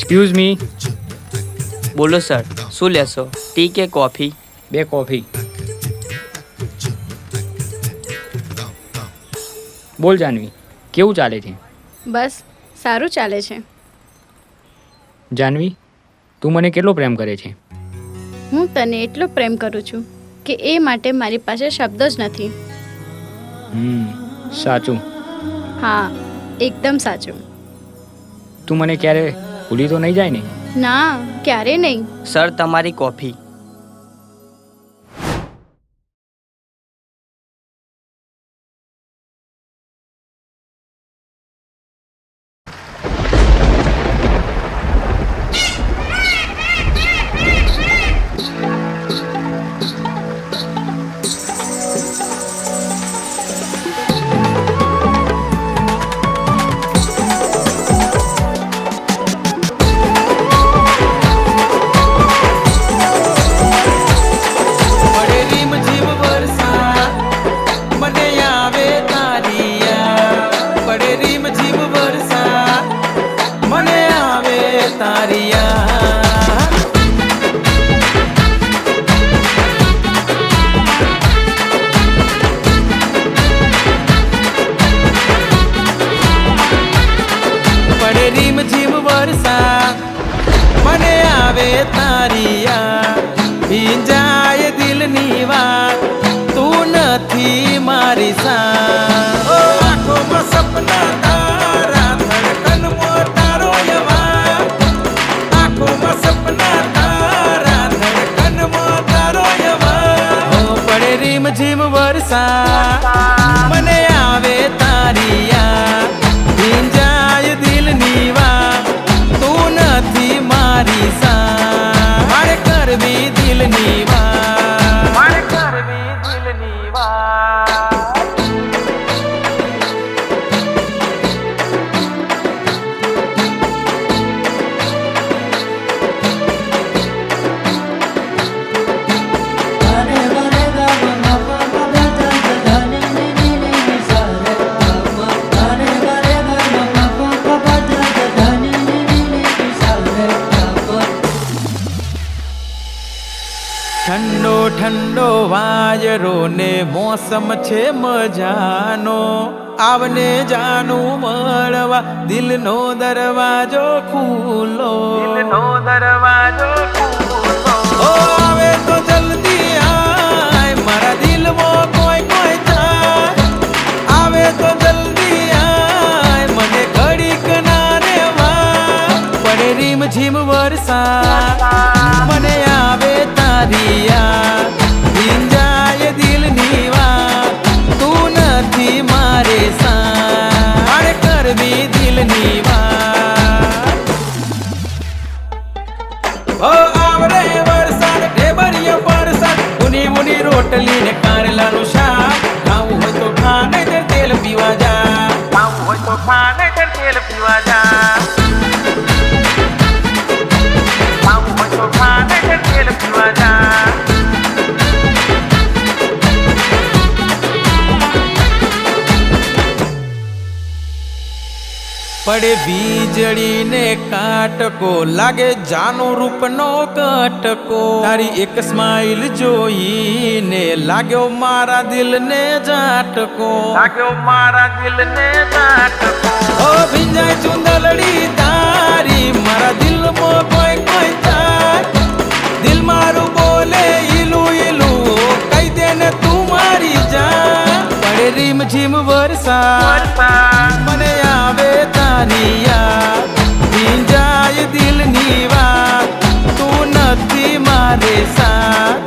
Excuse me. બોલો sir, શું લેશો? ટી કે કોફી? 2 કોફી. બોલ જાનવી, કેવું ચાલે છે? બસ સારું ચાલે છે. જાનવી, તું મને કેટલો પ્રેમ કરે છે? હું તને એટલો પ્રેમ કરું છું કે એ માટે મારી પાસે શબ્દો જ નથી. સાચું? હા, એકદમ સાચું. તું મને ક્યારે ભૂલી તો નહીં જાય ને? ના, ક્યારે નહીં. સર, તમારી કોફી. ભીંજાય દિલની વાત, તું નથી મારી સાથ. આંખોમાં સપના તારા, ધડકનમાં તારો યવા. આંખોમાં સપના તારા, ધડકનમાં તારો યવા. પડે રીમ ઝીમ વરસાદ, મને આવે તારી યાદ. ભીંજાય દિલની વાત, તું નથી મારી સાથ. મારે કરવી દિલની વાત, મારે કરવી દિલની વાત. ઠંડો ઠંડો વાયરો ને મોસમ છે મજાનો. આવને જાનું મળવા દિલનો દરવાજો ખુલ્લો, દિલનો દરવાજો ખુલ્લો. આવે તો જલ્દી આય, મારા દિલમાં કોઈ કોઈ થાય. આવે તો જલ્દી આય, મને ઘડીક ના રેવા. પડે રીમ ઝીમ વરસાદ, મને આવે તારી યાદ. ભીંજાય દિલની વાત, તું નથી મારે સાથ. મારે કરવી દિલની વાત. ઓ આવરે વરસાદ, ઢેબરિયો વરસાદ, ઉની ઉની રોટલી ને કારેલાનું શાક. ખાવું હોય તો ખા, નહીંતર તેલ પીવા જા. ખાવું હોય તો ખા, નહીંતર તેલ પીવા જા. ખાવું હોય તો ખા, નહીંતર તેલ પીવા જા. પડે વીજળી ને કાટકો, લાગે જાનું રૂપનો કટકો. તારી એક સ્માઈલ જોઈને લાગ્યો મારા દિલને ઝાટકો, લાગ્યો મારા દિલને ઝાટકો. ઓ ભીંજાય ચુંદલડી તારી, મારા દિલમાં કોઈ કોઈ થાય. દિલ મારું બોલે ઈલું ઈલું, કહી દે ને તું મારી જા. પડે રીમ ઝીમ વરસાદ, મને આવે તારી યાદ. ભીંજાય દિલની વાત, તું નથી મારે સાથ.